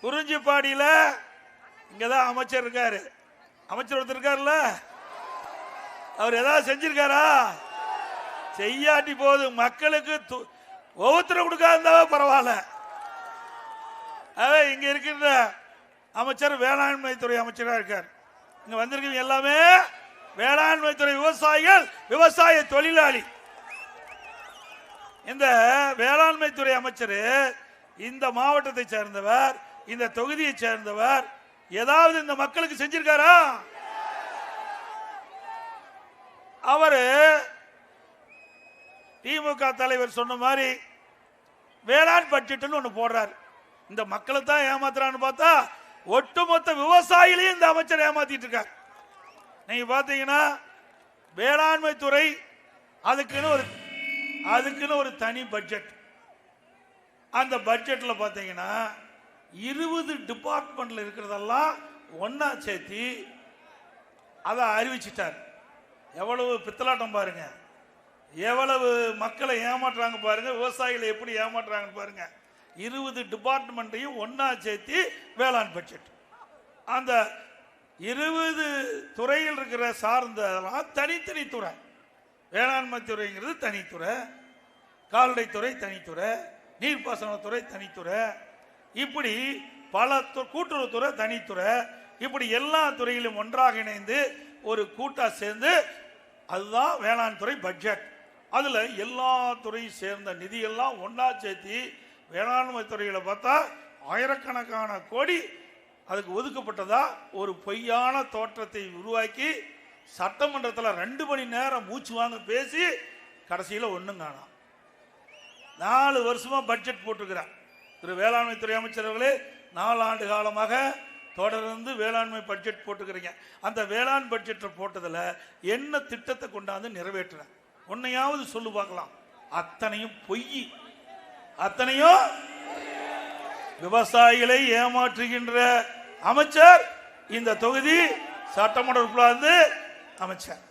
குறிஞ்சிப்பாடியில இங்கதான் அமைச்சர் இருக்காரு. அமைச்சர் ஒருத்தர் இருக்காருல்ல, அவர் ஏதாவது செஞ்சிருக்காரா? செய்யாட்டி போது மக்களுக்கு ஒவ்வொருத்தர கொடுக்காத பரவாயில்ல. இங்க இருக்கின்ற அமைச்சர் வேளாண்மை துறை அமைச்சராக இருக்கார். இங்க வந்திருக்க எல்லாமே வேளாண்மை துறை விவசாயிகள், விவசாய தொழிலாளி. இந்த வேளாண்மை துறை அமைச்சர் இந்த மாவட்டத்தை சேர்ந்தவர், இந்த தொகுதியை சேர்ந்தவர். ஏதாவது இந்த மக்களுக்கு செஞ்சிருக்காரா? அவரு திமுக தலைவர் சொன்ன மாதிரி வேளாண் பட்ஜெட்னு ஒண்ணு போடுறாரு. இந்த மக்களை தான் ஏமாத்துறான்னு பார்த்தா ஒட்டுமொத்த விவசாயிகளையும் இந்த அமைச்சர் ஏமாத்திட்டு இருக்கார். நீங்க பாத்தீங்கன்னா வேளாண்மை துறை அதுக்குன்னு ஒரு தனி பட்ஜெட். அந்த பட்ஜெட்ல பாத்தீங்கன்னா 20 டிபார்ட்மெண்ட்ல இருக்கிறதெல்லாம் ஒன்னா சேர்த்தி அதை அறிவிச்சிட்டார். எவ்வளவு பித்தலாட்டம் பாருங்க, எவ்வளவு மக்களை ஏமாற்றுறாங்க பாருங்க, விவசாயிகளை எப்படி ஏமாற்றுறாங்க பாருங்க. 20 டிபார்ட்மெண்ட்டையும் ஒன்னா சேர்த்தி வேளாண் பட்ஜெட். அந்த 20 துறையில் இருக்கிற சார்ந்ததெல்லாம் தனித்தனி துறை. வேளாண்மை துறைங்கிறது தனித்துறை, கால்நடைத்துறை தனித்துறை, நீர்ப்பாசனத்துறை தனித்துறை, இப்படி பல கூட்டுறவுத்துறை தனித்துறை, இப்படி எல்லா துறையிலும் ஒன்றாக இணைந்து ஒரு கூட்டா சேர்ந்து அதுதான் வேளாண் துறை பட்ஜெட். அதுல எல்லா துறையும் சேர்ந்த நிதியெல்லாம் ஒன்னா சேர்த்தி வேளாண்மை துறையில பார்த்தா ஆயிரக்கணக்கான கோடி அதுக்கு ஒதுக்கப்பட்டதா ஒரு பொய்யான தோற்றத்தை உருவாக்கி சட்டமன்றத்தில் 2 மணி நேரம் மூச்சு வாங்க பேசி கடைசியில் ஒன்றும் காணோம். 4 வருஷமா பட்ஜெட் போட்டிருக்கிறார் திரு வேளாண்மை துறை அமைச்சர்களே. 4 ஆண்டு காலமாக தொடர்ந்து வேளாண்மை பட்ஜெட் போட்டுக்கிறீங்க. அந்த வேளாண் பட்ஜெட்டை போட்டதுல என்ன திட்டத்தை கொண்டாந்து நிறைவேற்ற உன்னையாவது சொல்லு பார்க்கலாம். அத்தனையும் பொய், அத்தனையும் விவசாயிகளை ஏமாற்றுகின்ற அமைச்சர் இந்த தொகுதி சட்டமன்ற அமைச்சர்.